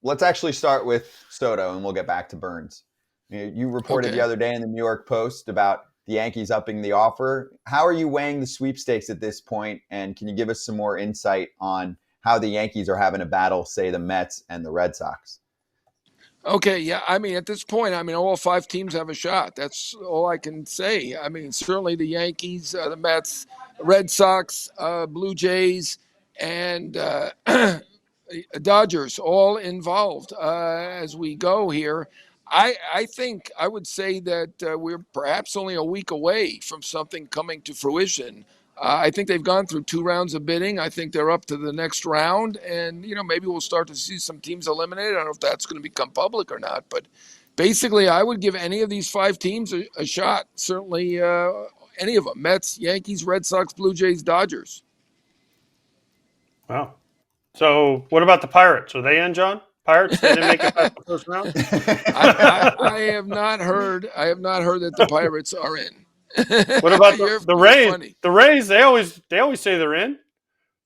let's actually start with Soto, and we'll get back to Burnes. You reported the Okay. other day in the New York Post about the Yankees upping the offer. How are you weighing the sweepstakes at this point? And can you give us some more insight on how the Yankees are having a battle, say, the Mets and the Red Sox? Okay, yeah. I mean, at this point, I mean, all five teams have a shot. That's all I can say. I mean, certainly the Yankees, the Mets, Red Sox, Blue Jays, and Dodgers all involved as we go here. I think I would say that we're perhaps only a week away from something coming to fruition. I think they've gone through two rounds of bidding. I think they're up to the next round, and maybe we'll start to see some teams eliminated. I don't know if that's going to become public or not, but basically, I would give any of these five teams a shot. Certainly, any of them: Mets, Yankees, Red Sox, Blue Jays, Dodgers. Wow. So what about the Pirates? Are they in, John? Pirates? They didn't make it past the first round. I have not heard. I have not heard that the Pirates are in. What about the You're Rays? funny. The Rays, they always say they're in,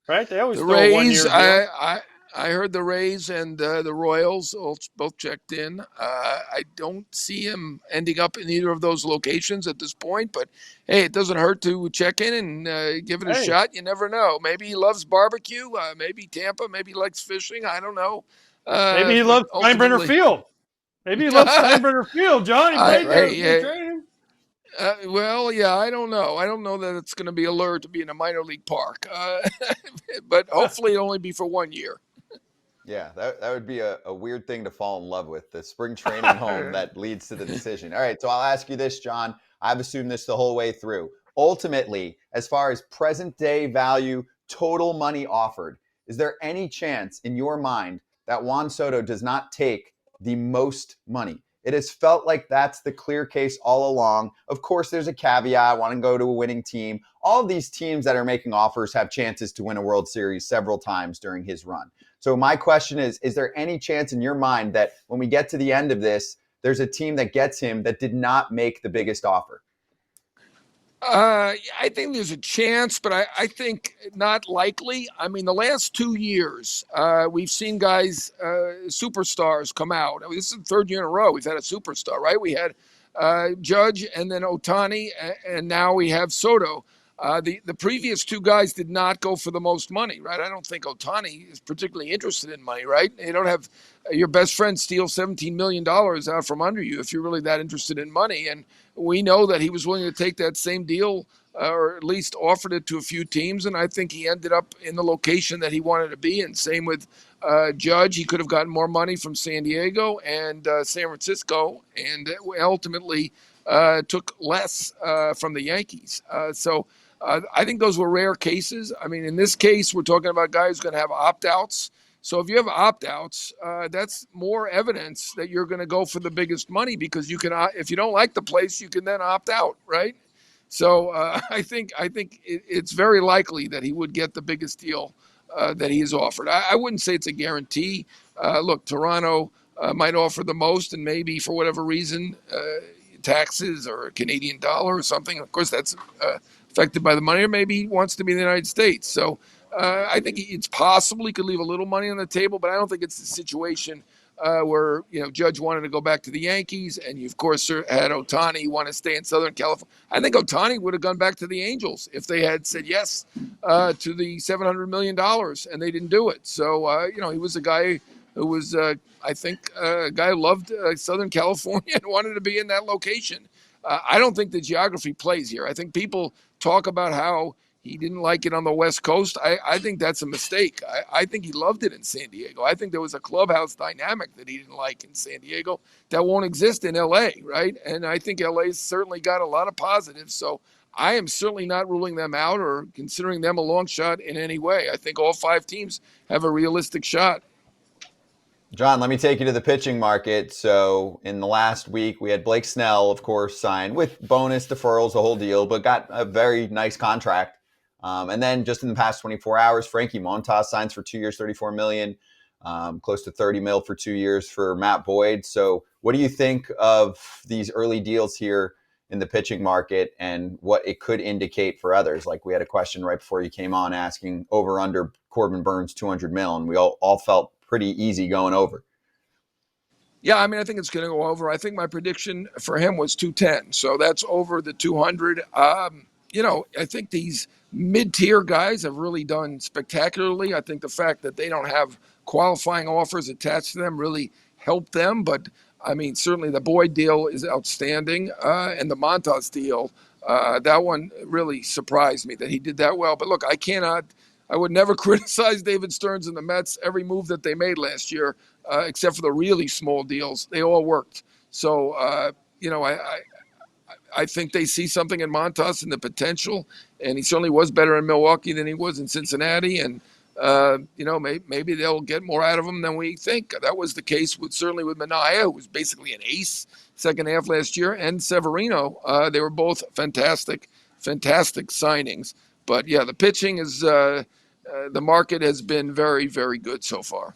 right? They always The throw a Rays. 1-year deal. I heard the Rays and the Royals both checked in. I don't see him ending up in either of those locations at this point. But hey, it doesn't hurt to check in and give it a Hey, shot. You never know. Maybe he loves barbecue. Maybe Tampa. Maybe he likes fishing. I don't know. maybe he But loves Steinbrenner ultimately, Field. Maybe he loves Steinbrenner Field, John. He played there hey, if they yeah. trade him. Well, yeah, I don't know. I don't know that it's going to be allured to be in a minor league park, but hopefully it'll only be for 1 year. Yeah, that would be a weird thing to fall in love with, the spring training home that leads to the decision. All right, so I'll ask you this, John. I've assumed this the whole way through. Ultimately, as far as present day value, total money offered, is there any chance in your mind that Juan Soto does not take the most money? It has felt like that's the clear case all along. Of course, there's a caveat. I want to go to a winning team. All of these teams that are making offers have chances to win a World Series several times during his run. So my question is there any chance in your mind that when we get to the end of this, there's a team that gets him that did not make the biggest offer? I think there's a chance, but I think not likely. I mean, the last 2 years, we've seen guys, superstars come out. I mean, this is the third year in a row we've had a superstar, right? We had Judge and then Otani, and now we have Soto. The previous two guys did not go for the most money, right? I don't think Otani is particularly interested in money, right? You don't have your best friend steal $17 million out from under you if you're really that interested in money. And we know that he was willing to take that same deal, or at least offered it to a few teams. And I think he ended up in the location that he wanted to be. And same with Judge. He could have gotten more money from San Diego and San Francisco, and ultimately took less from the Yankees. I think those were rare cases. I mean, in this case, we're talking about guys going to have opt-outs. So if you have opt-outs, that's more evidence that you're going to go for the biggest money, because you can, if you don't like the place, you can then opt out, right? So I think it's very likely that he would get the biggest deal that he has offered. I wouldn't say it's a guarantee. Look, Toronto might offer the most, and maybe for whatever reason, taxes or a Canadian dollar or something. Of course, that's affected by the money, or maybe he wants to be in the United States. So I think it's possible he could leave a little money on the table, but I don't think it's the situation where Judge wanted to go back to the Yankees, and you of course had Otani want to stay in Southern California. I think Otani would have gone back to the Angels if they had said yes to the $700 million, and they didn't do it. So he was a guy who was, I think, a guy who loved Southern California and wanted to be in that location. I don't think the geography plays here. I think people talk about how he didn't like it on the West Coast. I think that's a mistake. I think he loved it in San Diego. I think there was a clubhouse dynamic that he didn't like in San Diego that won't exist in LA, right? And I think LA's certainly got a lot of positives. So I am certainly not ruling them out or considering them a long shot in any way. I think all five teams have a realistic shot. John, let me take you to the pitching market. So in the last week, we had Blake Snell, of course, signed with bonus deferrals, the whole deal, but got a very nice contract. And then just in the past 24 hours, Frankie Montas signs for 2 years, $34 million, close to $30 million for 2 years for Matt Boyd. So what do you think of these early deals here in the pitching market and what it could indicate for others? Like we had a question right before you came on asking over under Corbin Burnes 200 million. We all felt pretty easy going over. Yeah, I mean, I think it's going to go over. I think my prediction for him was 210, so that's over the 200. I think these mid-tier guys have really done spectacularly. I think the fact that they don't have qualifying offers attached to them really helped them. But I mean, certainly the Boyd deal is outstanding, and the Montas deal, that one really surprised me that he did that well. But look, I would never criticize David Stearns and the Mets. Every move that they made last year, except for the really small deals, they all worked. So, I think they see something in Montas and the potential, and he certainly was better in Milwaukee than he was in Cincinnati. And maybe they'll get more out of him than we think. That was the case certainly with Manaea, who was basically an ace second half last year, and Severino. They were both fantastic signings. But yeah, the pitching is the market has been very, very good so far.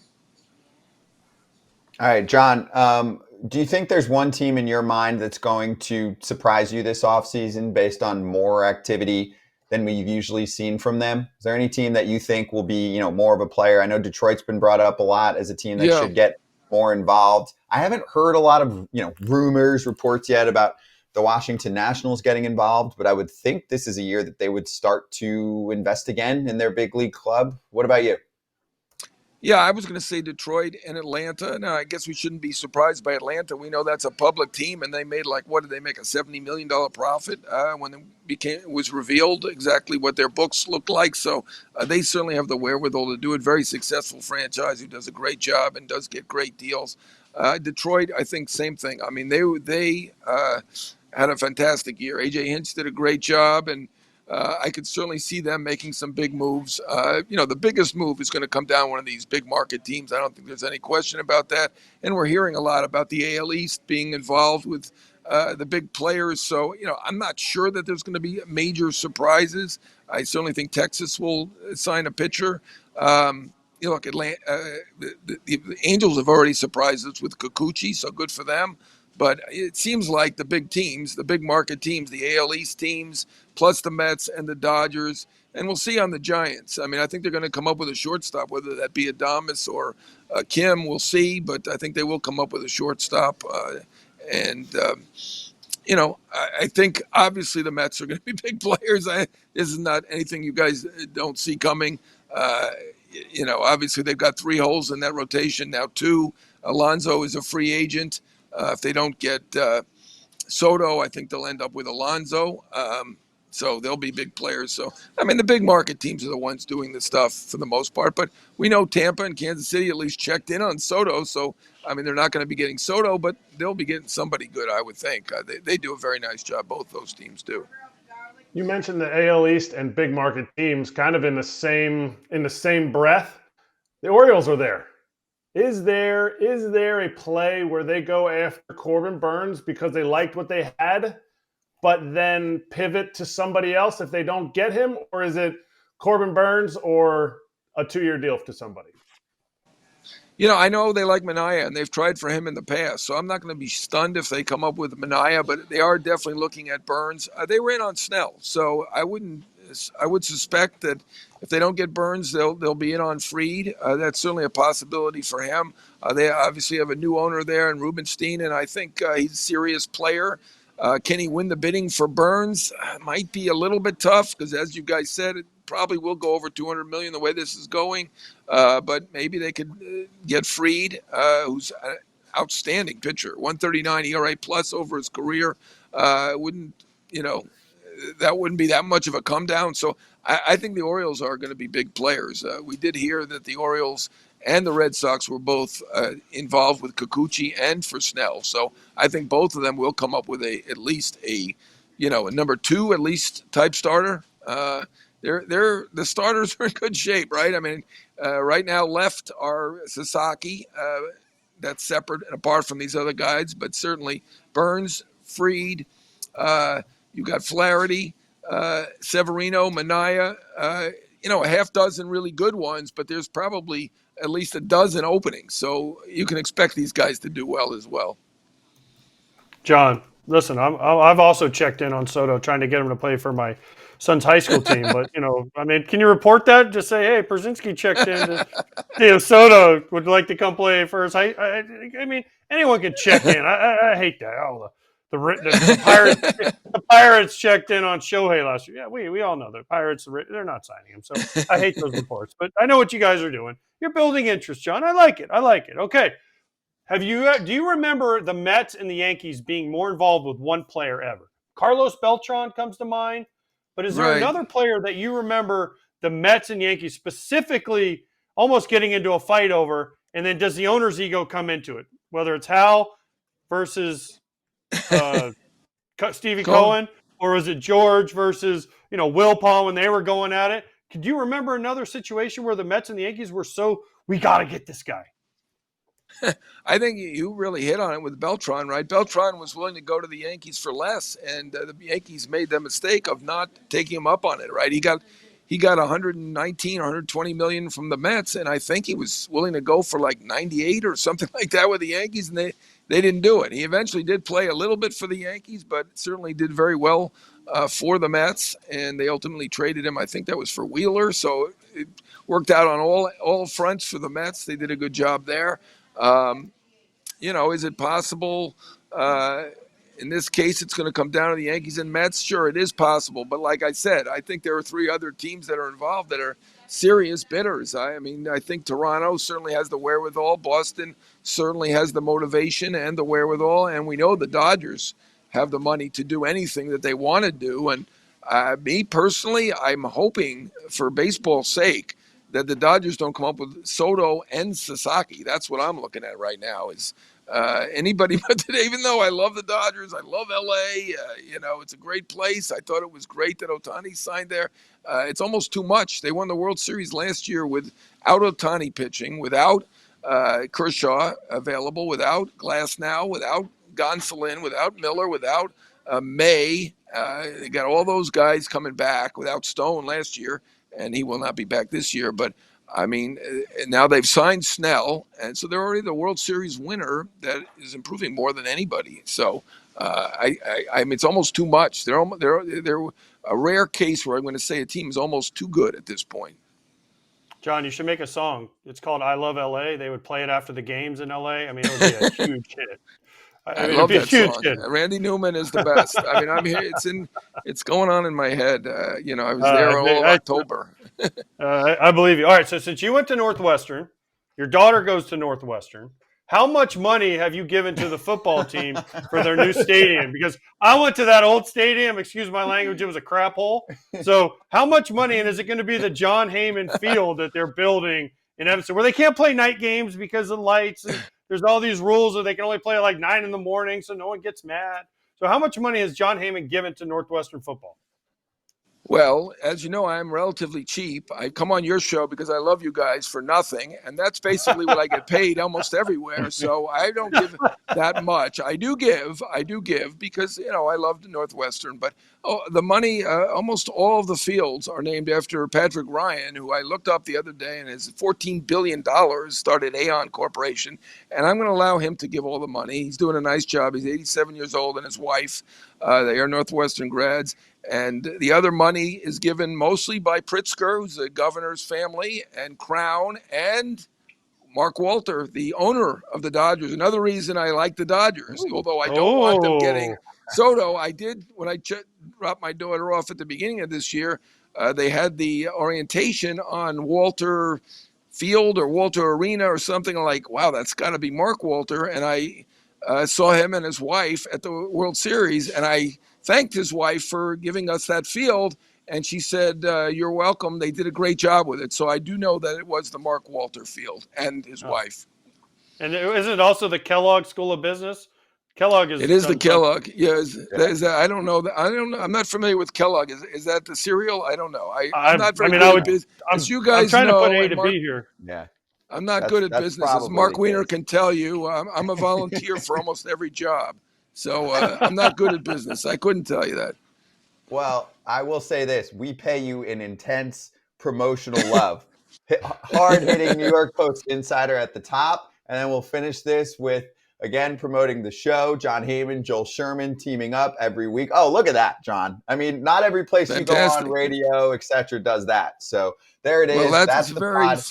All right, John, do you think there's one team in your mind that's going to surprise you this offseason based on more activity than we've usually seen from them? Is there any team that you think will be, more of a player? I know Detroit's been brought up a lot as a team that should get more involved. I haven't heard a lot of, rumors, reports yet about the Washington Nationals getting involved, but I would think this is a year that they would start to invest again in their big league club. What about you? Yeah, I was going to say Detroit and Atlanta. Now, I guess we shouldn't be surprised by Atlanta. We know that's a public team, and they made what did they make, a $70 million profit when it was revealed exactly what their books looked like. So they certainly have the wherewithal to do it. Very successful franchise who does a great job and does get great deals. Detroit, I think, same thing. I mean, they had a fantastic year. A.J. Hinch did a great job, and I could certainly see them making some big moves. The biggest move is going to come down one of these big market teams. I don't think there's any question about that. And we're hearing a lot about the AL East being involved with the big players. So, I'm not sure that there's going to be major surprises. I certainly think Texas will sign a pitcher. Look, the Angels have already surprised us with Kikuchi, so good for them. But it seems like the big teams, the big market teams, the AL East teams, plus the Mets and the Dodgers, and we'll see on the Giants. I mean, I think they're going to come up with a shortstop, whether that be Adames or Kim, we'll see. But I think they will come up with a shortstop. I think obviously the Mets are going to be big players. This is not anything you guys don't see coming. Obviously they've got 3 holes in that rotation, now 2. Alonso is a free agent. If they don't get Soto, I think they'll end up with Alonso. So they'll be big players. So, I mean, the big market teams are the ones doing the stuff for the most part. But we know Tampa and Kansas City at least checked in on Soto. So, I mean, they're not going to be getting Soto, but they'll be getting somebody good, I would think. They do a very nice job. Both those teams do. You mentioned the AL East and big market teams kind of in the same breath. The Orioles are there. Is there a play where they go after Corbin Burnes because they liked what they had, but then pivot to somebody else if they don't get him? Or is it Corbin Burnes or a 2-year deal to somebody? I know they like Manaea, and they've tried for him in the past, so I'm not going to be stunned if they come up with Manaea, but they are definitely looking at Burnes. They ran on Snell, so I would suspect that if they don't get Burnes, they'll be in on Fried. That's certainly a possibility for him. They obviously have a new owner there in Rubenstein, and I think he's a serious player. Can he win the bidding for Burnes? Might be a little bit tough because, as you guys said, it probably will go over $200 million the way this is going. But maybe they could get Fried, who's an outstanding pitcher, 139 ERA plus over his career. That wouldn't be that much of a come down. So I think the Orioles are going to be big players. We did hear that the Orioles and the Red Sox were both involved with Kikuchi and for Snell. So I think both of them will come up with at least a number 2 at least type starter. The starters are in good shape, right? I mean, right now left are Sasaki. That's separate and apart from these other guys, but certainly Burnes, Fried. You got Flaherty, Severino, Manaea. A half dozen really good ones, but there's probably at least a dozen openings. So you can expect these guys to do well as well. John, listen, I've also checked in on Soto, trying to get him to play for my son's high school team. But, can you report that? Just say, hey, Brzezinski checked in. Soto would like to come play for his anyone can check in. I hate that. Oh, the Pirates. The Pirates checked in on Shohei last year. Yeah, we all know the Pirates, they're not signing him. So I hate those reports. But I know what you guys are doing. You're building interest, John. I like it. Okay. Do you remember the Mets and the Yankees being more involved with one player ever? Carlos Beltran comes to mind. But is there another player that you remember the Mets and Yankees specifically almost getting into a fight over? And then does the owner's ego come into it? Whether it's Hal versus Stevie Cohen, or was it George versus Will Paul when they were going at it? Could you remember another situation where the Mets and the Yankees were we got to get this guy? I think you really hit on it with Beltran, right? Beltran was willing to go to the Yankees for less, and the Yankees made the mistake of not taking him up on it, right? He got 119, 120 million from the Mets, and I think he was willing to go for like 98 or something like that with the Yankees, and they didn't do it. He eventually did play a little bit for the Yankees, but certainly did very well for the Mets, and they ultimately traded him. I think that was for Wheeler, so it worked out on all fronts for the Mets. They did a good job there. Is it possible? In this case, it's going to come down to the Yankees and Mets. Sure, it is possible. But like I said, I think there are three other teams that are involved that are serious bidders. I think Toronto certainly has the wherewithal. Boston certainly has the motivation and the wherewithal. And we know the Dodgers have the money to do anything that they want to do. And me personally, I'm hoping for baseball's sake that the Dodgers don't come up with Soto and Sasaki. That's what I'm looking at right now is anybody but today, even though I love the Dodgers, I love LA, it's a great place. I thought it was great that Ohtani signed there. It's almost too much. They won the World Series last year without Ohtani pitching, without Kershaw available, without Glasnow, without Gonsolin, without Miller, without May. They got all those guys coming back without Stone last year, and he will not be back this year. But, now they've signed Snell, and so they're already the World Series winner that is improving more than anybody. So, it's almost too much. They're a rare case where I'm going to say a team is almost too good at this point. John, you should make a song. It's called "I Love LA." They would play it after the games in LA. It would be a huge hit. I love that song. Randy Newman is the best. I'm here. It's going on in my head. I was there all of October. I believe you. All right. So since you went to Northwestern, your daughter goes to Northwestern. How much money have you given to the football team for their new stadium? Because I went to that old stadium. Excuse my language. It was a crap hole. So how much money, and is it going to be the Jon Heyman field that they're building in Evanston, where they can't play night games because of lights? And there's all these rules that they can only play at like 9 a.m, so no one gets mad. So how much money has Jon Heyman given to Northwestern football? Well, as you know, I'm relatively cheap. I come on your show because I love you guys for nothing, and that's basically what I get paid almost everywhere. So I don't give that much. I do give because, I love the Northwestern. But the money, almost all of the fields are named after Patrick Ryan, who I looked up the other day, and his $14 billion started Aon Corporation. And I'm going to allow him to give all the money. He's doing a nice job. He's 87 years old, and his wife, they are Northwestern grads. And the other money is given mostly by Pritzker, who's the governor's family, and Crown, and Mark Walter, the owner of the Dodgers. Another reason I like the Dodgers, although I don't want them getting Soto. I did, when I dropped my daughter off at the beginning of this year, they had the orientation on Walter Field or Walter Arena or something. Like, wow, that's got to be Mark Walter. And I saw him and his wife at the World Series, and I thanked his wife for giving us that field, and she said, you're welcome. They did a great job with it. So I do know that it was the Mark Walter Field and his wife. And isn't it also the Kellogg School of Business? Kellogg is. It is the Kellogg. Yes. I don't know. I don't know. I'm not familiar with Kellogg. Is that the cereal? I don't know. I'm not very good at business. As you guys I'm trying know, to put A to B here. Yeah. I'm not good at business. As Mark Weiner can tell you, I'm a volunteer for almost every job. So I'm not good at business. I couldn't tell you that. Well, I will say this. We pay you in intense promotional love. Hard-hitting New York Post insider at the top, and then we'll finish this with again, promoting the show. Jon Heyman, Joel Sherman teaming up every week. Oh, look at that, John. I mean, not every place you go on, radio, etc., does that. So there it is. Well, that's the very, pod.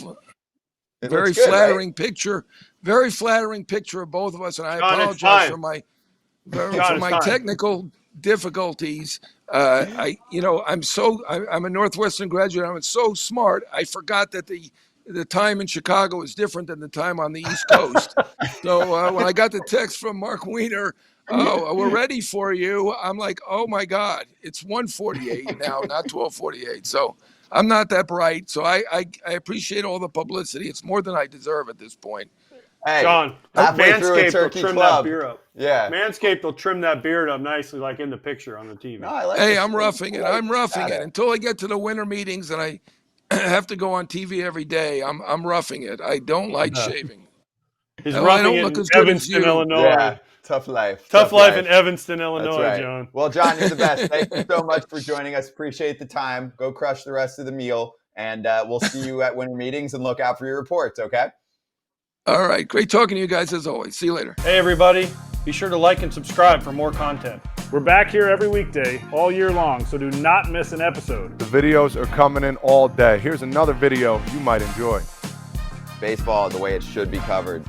very good, flattering right? picture. Very flattering picture of both of us, and I John, apologize for my technical difficulties. I'm a Northwestern graduate. I'm so smart. I forgot that the time in Chicago is different than the time on the East Coast. So when I got the text from Mark Weiner, "Oh, we're ready for you," I'm like, "Oh my God, it's 1:48 now, not 12:48." So I'm not that bright. So I appreciate all the publicity. It's more than I deserve at this point. Hey, John, Manscaped will trim that beard up. Yeah. Manscaped will trim that beard up nicely, like in the picture on the TV. No, I like I'm roughing it. I'm roughing it until I get to the winter meetings and I have to go on TV every day. I'm roughing it. I don't like shaving. He's roughing it in Evanston, Illinois. Yeah, tough life. Tough life in Evanston, Illinois, right. John. Well, John, you're the best. Thank you so much for joining us. Appreciate the time. Go crush the rest of the meal, and we'll see you at winter meetings and look out for your reports, okay? All right. Great talking to you guys as always. See you later. Hey, everybody. Be sure to like and subscribe for more content. We're back here every weekday, all year long, so do not miss an episode. The videos are coming in all day. Here's another video you might enjoy. Baseball the way it should be covered.